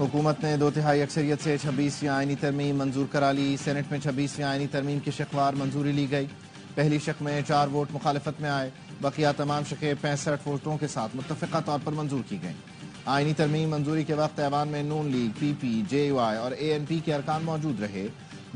हुकूमत ने 2/3 अक्सरियत से 26वीं आईनी तरमीम मंजूर करा ली। सेनेट में 26वीं आईनी तरमीम की शक़वार मंजूरी ली गई। पहली शक में 4 वोट मुखालफत में आए, बकिया तमाम शक़ें 65 वोटों के साथ मुत्तफ़िक़ा तौर पर मंजूर की गईं। आईनी तरमीम मंजूरी के वक्त ऐवान में नून लीग, पीपी, JUI और ANP के अरकान मौजूद रहे।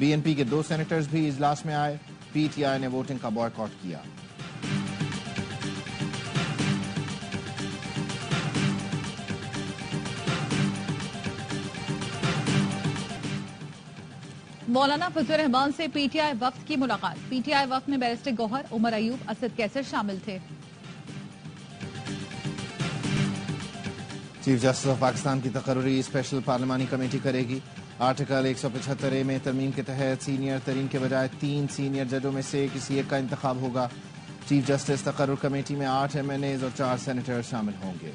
BNP के 2 सेनेटर्स भी इजलास में आए। PTI ने वोटिंग का बॉयकॉट किया। मौलाना फजल रहमान से PTI वफ्द की मुलाकात। PTI वफ्द में बैरिस्टर गौहर, उमर अयूब, असद कैसर शामिल थे। चीफ जस्टिस ऑफ पाकिस्तान की तकर्री स्पेशल पार्लिमानी कमेटी करेगी। आर्टिकल 175A में तरमीम के तहत सीनियर तरीन के बजाय 3 सीनियर जजों में से किसी एक का इंतखाब होगा। चीफ जस्टिस तकर्रुर कमेटी में 8 MNAs और 4 सेनेटर शामिल होंगे।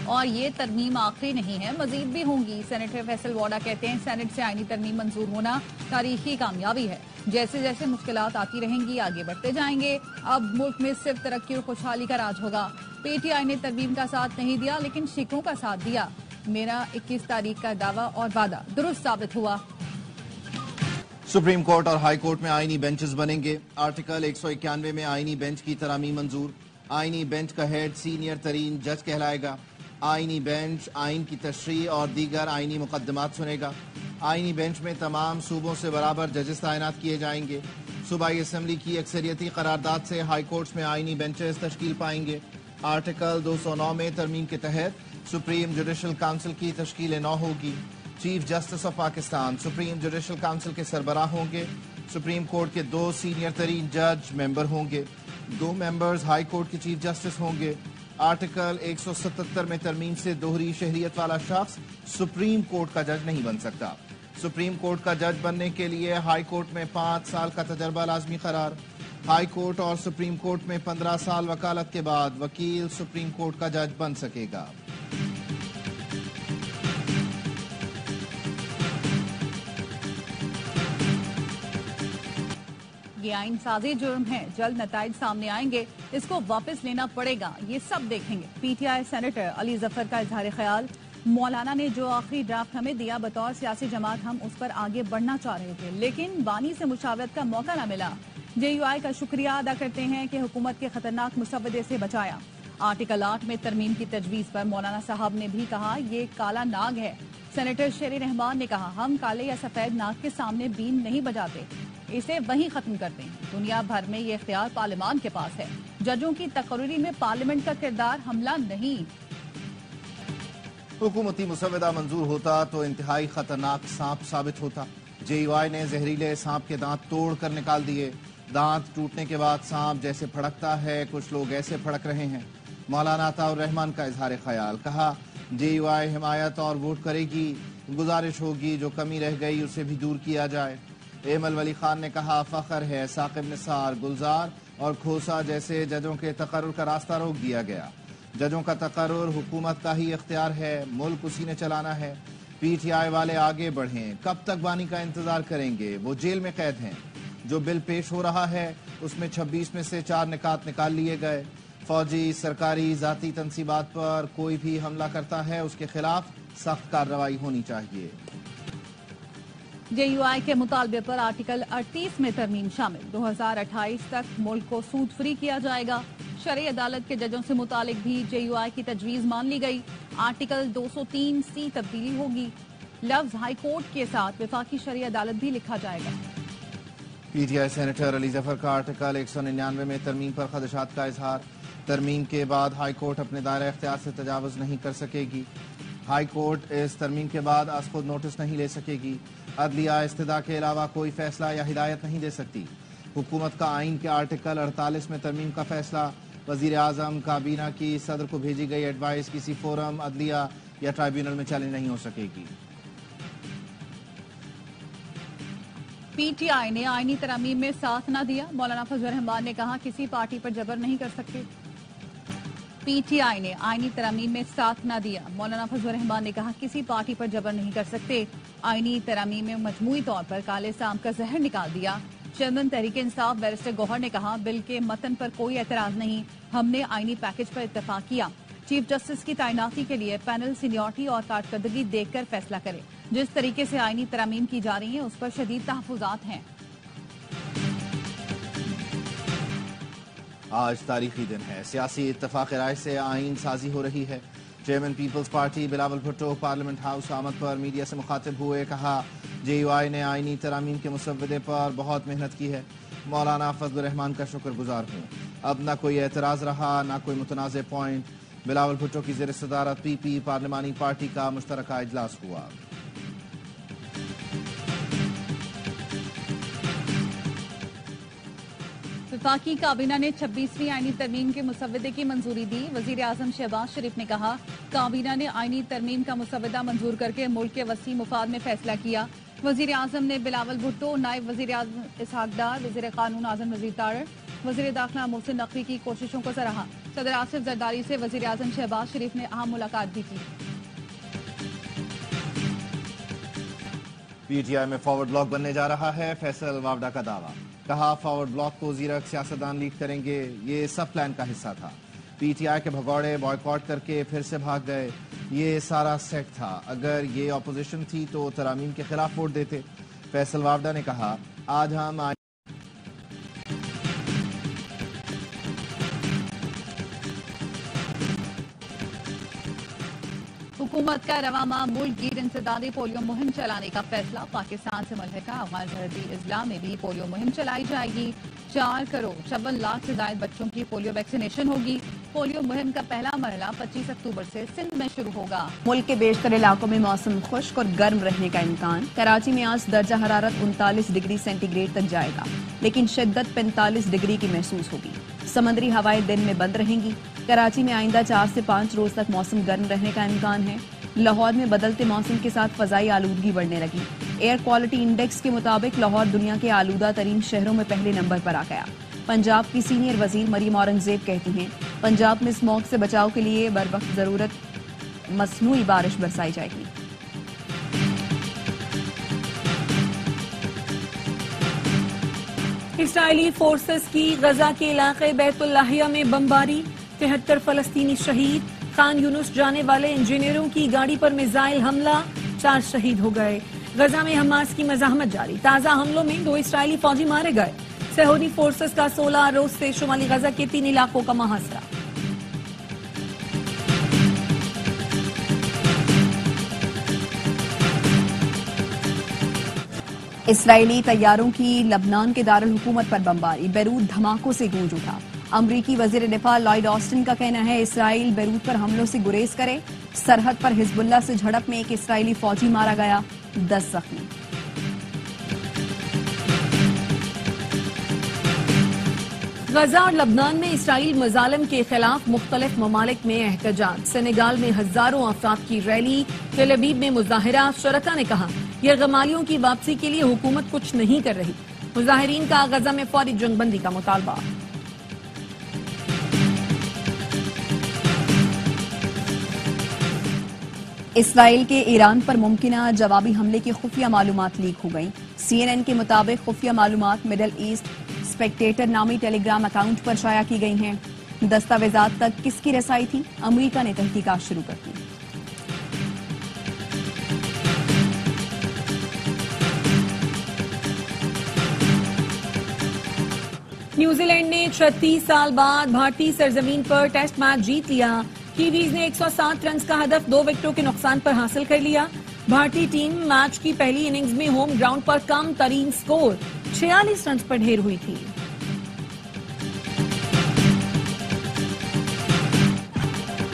और ये तरमीम आखिरी नहीं है, मजीद भी होंगी। सेनेटर फैसल वाडा कहते हैं सेनेट से आईनी तरमीम मंजूर होना तारीखी कामयाबी है। जैसे जैसे मुश्किलात आती रहेंगी आगे बढ़ते जाएंगे। अब मुल्क में सिर्फ तरक्की और खुशहाली का राज होगा। PTI ने तरमीम का साथ नहीं दिया लेकिन शिकों का साथ दिया। मेरा 21 तारीख का दावा और वादा दुरुस्त साबित हुआ। सुप्रीम कोर्ट और हाई कोर्ट में आईनी बेंचेस बनेंगे। आर्टिकल 191 में आईनी बेंच की तरामीम मंजूर। आईनी बेंच का हेड सीनियर तरीन जज कहलाएगा। आईनी बेंच आइन की तशरीह और दीगर आईनी मुकदमात सुनेगा। आईनी बेंच में तमाम सूबों से बराबर जजेस तैनात किए जाएंगे। सूबाई असम्बली की अक्सरियती करारदाद से हाई कोर्ट्स में आईनी बेंचेस तश्कील पाएंगे। आर्टिकल 209 में तरमीम के तहत सुप्रीम जुडिशल काउंसिल की तश्कील 9 होगी। Chief justice of Pakistan supreme judicial council के सरबराह होंगे। सुप्रीम कोर्ट के 2 सीनियर तरीन जज मेंबर होंगे। 2 मेंबर्स हाई कोर्ट के चीफ जस्टिस होंगे। आर्टिकल 177 में तरमीम से दोहरी शहरियत वाला शख्स सुप्रीम कोर्ट का जज नहीं बन सकता। सुप्रीम कोर्ट का जज बनने के लिए हाई कोर्ट में 5 साल का तजर्बा लाजमी करार। हाई कोर्ट और सुप्रीम कोर्ट में 15 साल वकालत के बाद वकील सुप्रीम कोर्ट का जज बन सकेगा। ये आइन साजी जुर्म है, जल्द नताइज सामने आएंगे, इसको वापस लेना पड़ेगा, ये सब देखेंगे। PTI सेनेटर अली जफर का इजहार ख्याल, मौलाना ने जो आखिरी ड्राफ्ट हमें दिया बतौर सियासी जमात हम उस पर आगे बढ़ना चाह रहे थे लेकिन बानी से मुशावरत का मौका न मिला। JUI का शुक्रिया अदा करते हैं कि हुकूमत के खतरनाक मुसव्वदे से बचाया। आर्टिकल 8 में तरमीम की तजवीज पर मौलाना साहब ने भी कहा ये काला नाग है। सेनेटर शेर रहमान ने कहा हम काले या सफेद नाग के सामने बीन नहीं बजाते, इसे वहीं खत्म करते हैं। दुनिया भर में ये इख्तियार पार्लियामान के पास है। जजों की तकर्री में पार्लियामेंट का किरदार हमला नहीं। हुकूमती मुसव्वदा मंजूर होता तो इंतहाई खतरनाक सांप साबित होता। JUI ने जहरीले सांप के दांत तोड़ कर निकाल दिए। दांत टूटने के बाद सांप जैसे फड़कता है, कुछ लोग ऐसे फड़क रहे हैं। मौलाना अताउर रहमान का इजहार ख्याल, कहा JUI हिमायत और वोट करेगी। गुजारिश होगी जो कमी रह गई उसे भी दूर किया जाए। एमल वली खान ने कहा फख्र है साकिब निसार, गुलजार और खोसा जैसे जजों के तकर्रुर का रास्ता रोक दिया गया। जजों का तकर्रुर हुकूमत का ही इख्तियार है, मुल्क उसी ने चलाना है। PTI वाले आगे बढ़ें, कब तक बानी का इंतजार करेंगे, वो जेल में कैद हैं। जो बिल पेश हो रहा है उसमें 26 में से 4 निकात निकाल लिए गए। फौजी, सरकारी, जाती तंसीबात पर कोई भी हमला करता है उसके खिलाफ सख्त कार्रवाई होनी चाहिए। JUI के मुतालबे पर आर्टिकल 38 में तरमीम शामिल। 2028 तक मुल्क को सूद फ्री किया जाएगा। शरई अदालत के जजों से मुतालिक भी JUI की तजवीज मान ली गई। आर्टिकल 203C तब्दीली होगी। लफ्ज हाई कोर्ट के साथ वफाकी शरई अदालत भी लिखा जाएगा। PTI सेनेटर अली जफर का आर्टिकल 199 में तरमीम पर खदशात का इजहार। तरमीम के बाद हाई कोर्ट अपने दायरा इख्तियार से तजावुज नहीं कर सकेगी। हाई कोर्ट इस तरमीम के बाद आज खुद नोटिस नहीं ले सकेगी। अदलिया इस्तिदा के अलावा कोई फैसला या हिदायत नहीं दे सकती। हुकूमत का आइन के आर्टिकल 48 में तरमीम का फैसला वजीर आजम काबीना की सदर को भेजी गई एडवाइस किसी फोरम, अदलिया या ट्राइब्यूनल में चैलेंज नहीं हो सकेगी। PTI ने आईनी तरामीम में साथ न दिया। मौलाना फजल रहमान ने कहा किसी पार्टी पर जबर नहीं कर सकते। PTI ने आईनी तरामीम में साथ न दिया। मौलाना फजल रहमान ने कहा किसी पार्टी पर जबर नहीं कर सकते। आईनी तरामीम में मजमूई तौर पर काले सांप का जहर निकाल दिया। चेयरमैन तहरीक इंसाफ बैरिस्टर गौहर ने कहा बिल के मतन पर कोई एतराज नहीं, हमने आईनी पैकेज पर इत्तेफाक किया। चीफ जस्टिस की तैनाती के लिए पैनल सीनियरिटी और कारकर्दगी देखकर फैसला करे। जिस तरीके से आईनी तरमीम की जा रही है उस पर शदीद तहफ़्फ़ुज़ात हैं। आज तारीखी दिन है। सियासी इत्तफाक राय से आइन साजी हो रही है। Chairman people's party Bilawal Bhutto parliament house आमद पर मीडिया से मुखातिब हुए। कहा, JUI ने आइनी तरामीम के मुसव्वदे पर बहुत मेहनत की है। मौलाना फजल रहमान का शुक्रगुजार हूँ। अब ना कोई एतराज़ रहा ना कोई मुतनाज़ पॉइंट। बिलावल भुट्टो की ज़ेर सदारत PP पार्लिमानी पार्टी का मुश्तरका इजलास हुआ। वफाकी काबीना ने 26वीं आईनी तरमीम के मुसव्वदे की मंजूरी दी। वजीर आजम शहबाज शरीफ ने कहा, काबीना ने आईनी तरमीम का मुसव्वदा मंजूर करके मुल्क के वसी मुफाद में फैसला किया। वजीर आजम ने बिलावल भुट्टो, नायब वजीर आजम इसहाक डार, वजीर कानून आजम नज़ीर तारड़, वजीर दाखिला मोहसिन नकवी की कोशिशों को सराहा। सदर आसिफ जरदारी से वजीर आजम शहबाज शरीफ ने अहम मुलाकात भी की। PTI में फॉरवर्ड ब्लॉक बनने जा रहा है। फैसल वावडा का दावा। कहा, फॉरवर्ड ब्लॉक को ज़ीरक सियासतदान लीड करेंगे। ये सब प्लान का हिस्सा था। PTI के भगौड़े बॉयकॉट करके फिर से भाग गए। ये सारा सेट था। अगर ये अपोजिशन थी तो तरामीम के खिलाफ वोट देते। फैसल वावडा ने कहा, आज हम हुकूमत का रवामा मुल्क गिर इंसदादी पोलियो मुहिम चलाने का फैसला। पाकिस्तान से मुल्हिका अफगान सरहदी अजला में भी पोलियो मुहिम चलाई जाएगी। 4 करोड़ 56 लाख से ज्यादा बच्चों की पोलियो वैक्सीनेशन होगी। पोलियो मुहिम का पहला मरहला 25 अक्टूबर से सिंध में शुरू होगा। मुल्क के बेशतर इलाकों में मौसम खुश्क और गर्म रहने का इम्कान। कराची में आज दर्जा हरारत 39 डिग्री सेंटीग्रेड तक जाएगा, लेकिन शिद्दत 45 डिग्री की महसूस होगी। समंदरी हवाएं दिन में बंद रहेंगी। कराची में आइंदा 4 से 5 रोज तक मौसम गर्म रहने का इम्कान है। लाहौर में बदलते मौसम के साथ फजाई आलूदगी बढ़ने लगी। एयर क्वालिटी इंडेक्स के मुताबिक लाहौर दुनिया के आलूदा तरीन शहरों में पहले नंबर पर आ गया। पंजाब की सीनियर वजीर मरियम औरंगजेब कहती हैं, पंजाब में स्मॉग से बचाव के लिए बर वक्त जरूरत मसनूई बारिश बरसाई जाएगी। इसराइली फोर्सेस की गजा के इलाके बैतुल्लाहिया में बमबारी। 73 फलस्तीनी शहीद। खान यूनुस जाने वाले इंजीनियरों की गाड़ी पर मिसाइल हमला, 4 शहीद हो गए। गजा में हमास की मज़ाहमत जारी। ताज़ा हमलों में 2 इसराइली फौजी मारे गए। सऊदी फोर्सेस का 16 रोज से शुमाली गजा के 3 इलाकों का मुहासरा। इसराइली तैयारों की लबनान के दारुल हुकूमत पर बमबारी। बैरूत धमाकों से गूंज उठा। अमरीकी वजीर दिफा लॉयड ऑस्टिन का कहना है, इसराइल बैरूत पर हमलों से गुरेज करे। सरहद पर हिजबुल्लाह से झड़प में 1 इसराइली फौजी मारा गया, 10 जख्मी। गजा और लबनान में इसराइल मजालिम के खिलाफ मुख्तलिफ ममालिक में एहतजाज। सेनेगाल में हजारों अफराद की रैली। तेल अवीव में मुजाहिरा। शरका ने कहा, यरगमालियों की वापसी के लिए हुकूमत कुछ नहीं कर रही। मुजाहिरीन का गजा में फौरी जंगबंदी का मुतालबा। इसराइल के ईरान पर मुमकिना जवाबी हमले की खुफिया मालूमात लीक हो गई। CNN के मुताबिक खुफिया मालूमात मिडल ईस्ट स्पेक्टेटर नामी टेलीग्राम अकाउंट पर शाया की गई हैं। दस्तावेजात तक किसकी रसाई थी, अमरीका ने तहकीकात शुरू कर दी। न्यूजीलैंड ने 36 साल बाद भारतीय सरजमीन पर टेस्ट मैच जीत लिया। कीवीज ने 107 रन का हदफ 2 विकेटों के नुकसान पर हासिल कर लिया। भारतीय टीम मैच की पहली इनिंग्स में होम ग्राउंड पर कम तरीन स्कोर 46 रन पर ढेर हुई थी।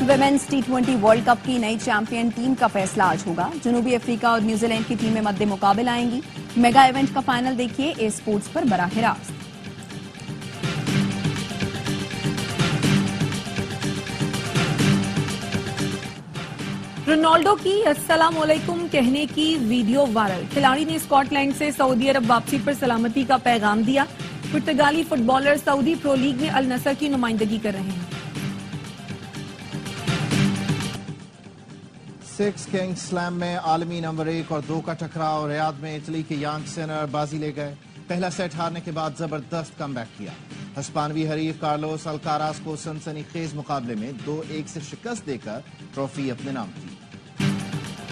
विमेंस T20 वर्ल्ड कप की नई चैंपियन टीम का फैसला आज होगा। जनूबी अफ्रीका और न्यूजीलैंड की टीमें मद्दे मुकाबले आएंगी। मेगा इवेंट का फाइनल देखिए ए स्पोर्ट्स पर बराह रास्त। रोनाल्डो की अस्सलाम वालेकुम कहने की वीडियो वायरल। खिलाड़ी ने स्कॉटलैंड से सऊदी अरब वापसी पर सलामती का पैगाम दिया। पुर्तगाली फुटबॉलर सऊदी प्रो लीग में अल नसर की नुमाइंदगी कर रहे हैं। 6 किंग्स स्लैम में आलमी नंबर 1 और 2 का टकराव। रियाद में इटली के यांग सिनर बाजी ले गए। पहला सेट हारने के बाद जबरदस्त कमबैक किया। ہسپانوی حریف کارلوس الکاراز کو سنسنی خیز مقابلے میں 2-1 سے شکست دے کر ٹرافی اپنے نام کی۔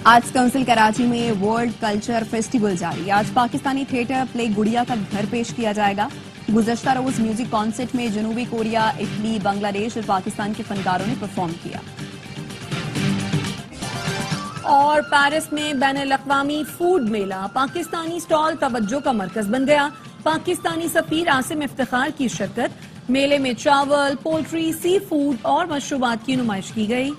آرٹس کونسل کراچی میں ورلڈ کلچر فیسٹیول جاری۔ آج پاکستانی تھیٹر پلے گڑیا کا گھر پیش کیا جائے گا۔ گزشتہ روز میوزک کانسرٹ میں جنوبی کوریا، اٹلی، بنگلہ دیش اور پاکستان کے فنکاروں نے پرفارم کیا۔ اور پیرس میں بین الاقوامی فوڈ میلہ، پاکستانی سٹال توجہ کا مرکز بن گیا۔ پاکستانی سفیر عاصم افتخار کی شرکت۔ میلے میں چاول، پولٹری، سی فوڈ اور مشروبات کی نمائش کی گئی۔